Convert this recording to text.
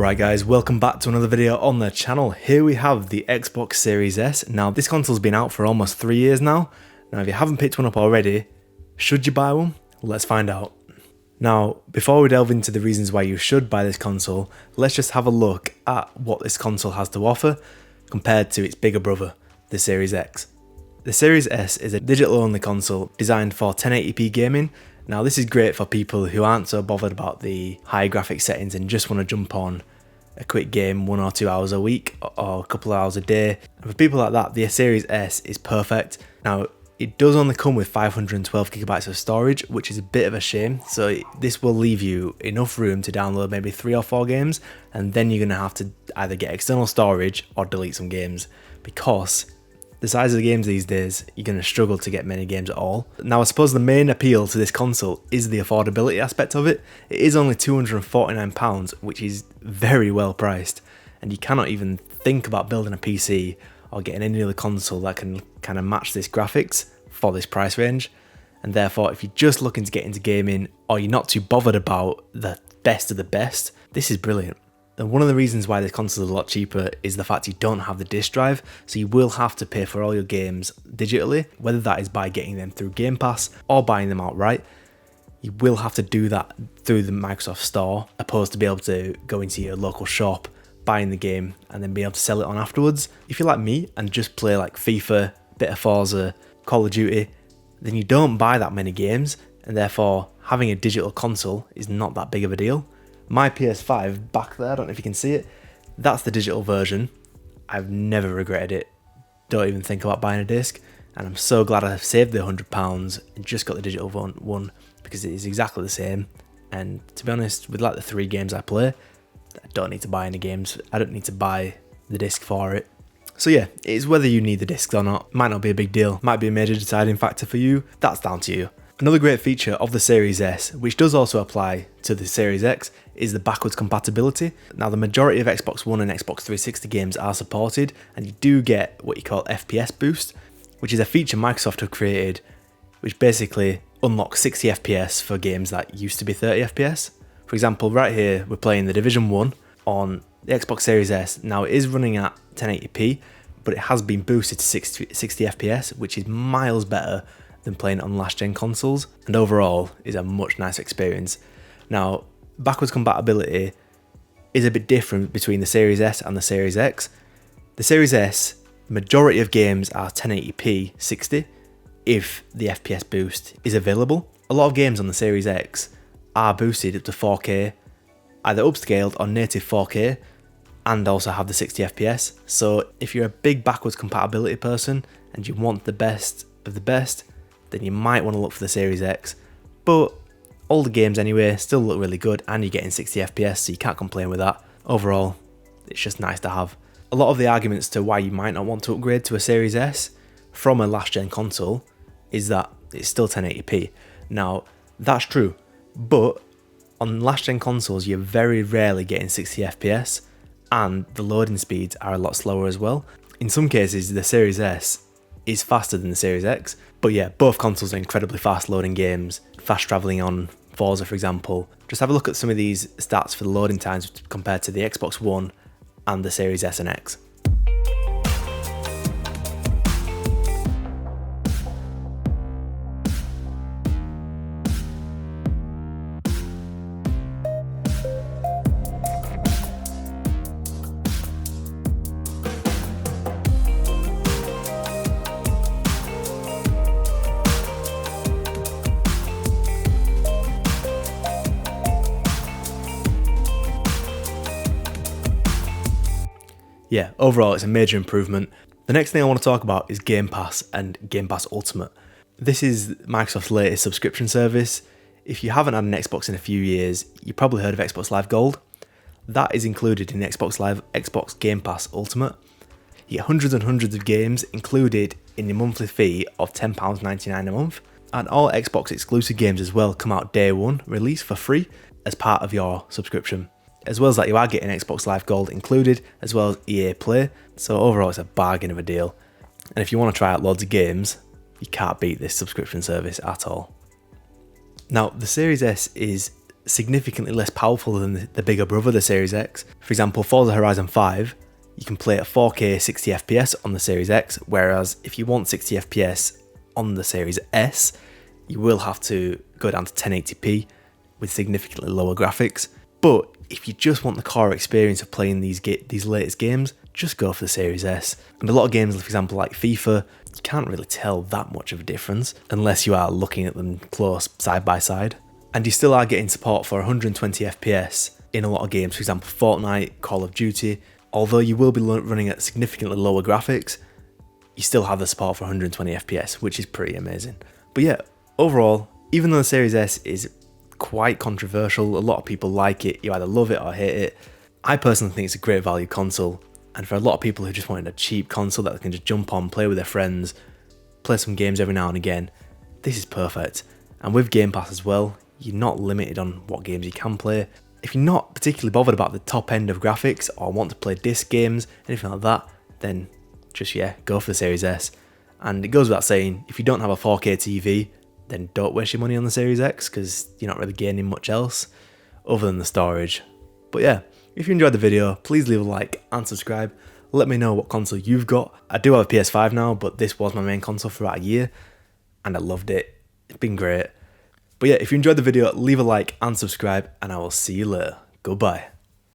Alright guys, welcome back to another video on the channel. Here we have the Xbox Series S. Now this console's been out for almost 3 years now. Now if you haven't picked one up already, should you buy one? Let's find out. Now before we delve into the reasons why you should buy this console, let's just have a look at what this console has to offer compared to its bigger brother, the Series X. The Series S is a digital only console designed for 1080p gaming. Now this is great for people who aren't so bothered about the high graphics settings and just want to jump on a quick game 1 or 2 hours a week or a couple of hours a day. And for people like that, the Series S is perfect. Now it does only come with 512GB of storage, which is a bit of a shame. So this will leave you enough room to download maybe 3 or 4 games, and then you're going to have to either get external storage or delete some games, because the size of the games these days, you're going to struggle to get many games at all. Now I suppose the main appeal to this console is the affordability aspect of it. It is only £249, which is very well priced, and you cannot even think about building a PC or getting any other console that can kind of match this graphics for this price range. And therefore, if you're just looking to get into gaming or you're not too bothered about the best of the best, this is brilliant. And one of the reasons why this console is a lot cheaper is the fact you don't have the disc drive, so you will have to pay for all your games digitally, whether that is by getting them through Game Pass or buying them outright. You will have to do that through the Microsoft Store, opposed to be able to go into your local shop, buying the game, and then be able to sell it on afterwards. If you're like me and just play like FIFA, bit of Forza, Call of Duty, then you don't buy that many games, and therefore having a digital console is not that big of a deal. My PS5 back there, I don't know if you can see it, that's the digital version. I've never regretted it. Don't even think about buying a disc, and I'm so glad I've saved the £100 and just got the digital one, because it is exactly the same. And to be honest, with like the 3 games I play, I don't need to buy any games. I don't need to buy the disc for it. So yeah, it is whether you need the disc or not. Might not be a big deal, might be a major deciding factor for you. That's down to you. Another great feature of the Series S, which does also apply to the Series X, is the backwards compatibility. Now the majority of Xbox One and Xbox 360 games are supported, and you do get what you call FPS boost, which is a feature Microsoft have created, which basically unlocks 60 FPS for games that used to be 30 FPS. For example, right here we're playing The Division 1 on the Xbox Series S. Now it is running at 1080p, but it has been boosted to 60 FPS, which is miles better than playing on last gen consoles, and overall is a much nicer experience. Now backwards compatibility is a bit different between the Series S and the Series X. The Series S, majority of games are 1080p 60 if the FPS boost is available. A lot of games on the Series X are boosted up to 4K, either upscaled or native 4K, and also have the 60 FPS. So if you're a big backwards compatibility person and you want the best of the best, then you might want to look for the Series X. But all the games anyway still look really good, and you're getting 60 FPS, so you can't complain with that. Overall, it's just nice to have. A lot of the arguments to why you might not want to upgrade to a Series S from a last gen console is that it's still 1080p. Now, that's true, but on last gen consoles you're very rarely getting 60 FPS, and the loading speeds are a lot slower as well. In some cases the Series S is faster than the Series X, but yeah, both consoles are incredibly fast loading games, fast travelling on Forza for example. Just have a look at some of these stats for the loading times compared to the Xbox One and the Series S and X. Yeah, overall it's a major improvement. The next thing I want to talk about is Game Pass and Game Pass Ultimate. This is Microsoft's latest subscription service. If you haven't had an Xbox in a few years, you've probably heard of Xbox Live Gold. That is included in Xbox Game Pass Ultimate. You get hundreds and hundreds of games included in your monthly fee of £10.99 a month. And all Xbox exclusive games as well come out day one, release for free as part of your subscription. As well as that, you are getting Xbox Live Gold included, as well as EA Play. So overall it's a bargain of a deal. And if you want to try out loads of games, you can't beat this subscription service at all. Now the Series S is significantly less powerful than the bigger brother, the Series X. For example, Forza Horizon 5, you can play at 4K 60 FPS on the Series X, whereas if you want 60 FPS on the Series S, you will have to go down to 1080p with significantly lower graphics. But if you just want the core experience of playing these latest games, just go for the Series S. And a lot of games, for example, like FIFA, you can't really tell that much of a difference unless you are looking at them close side by side. And you still are getting support for 120 FPS in a lot of games, for example, Fortnite, Call of Duty. Although you will be running at significantly lower graphics, you still have the support for 120 FPS, which is pretty amazing. But yeah, overall, even though the Series S is quite controversial, a lot of people like it, you either love it or hate it. I personally think it's a great value console, and for a lot of people who just wanted a cheap console that they can just jump on, play with their friends, play some games every now and again, this is perfect. And with Game Pass as well, you're not limited on what games you can play. If you're not particularly bothered about the top end of graphics or want to play disc games, anything like that, then just go for the Series S. And it goes without saying, if you don't have a 4K TV, then don't waste your money on the Series X, because you're not really gaining much else other than the storage. But yeah, if you enjoyed the video, please leave a like and subscribe. Let me know what console you've got. I do have a PS5 now, but this was my main console for about a year, and I loved it. It's been great. But yeah, if you enjoyed the video, leave a like and subscribe, and I will see you later. Goodbye.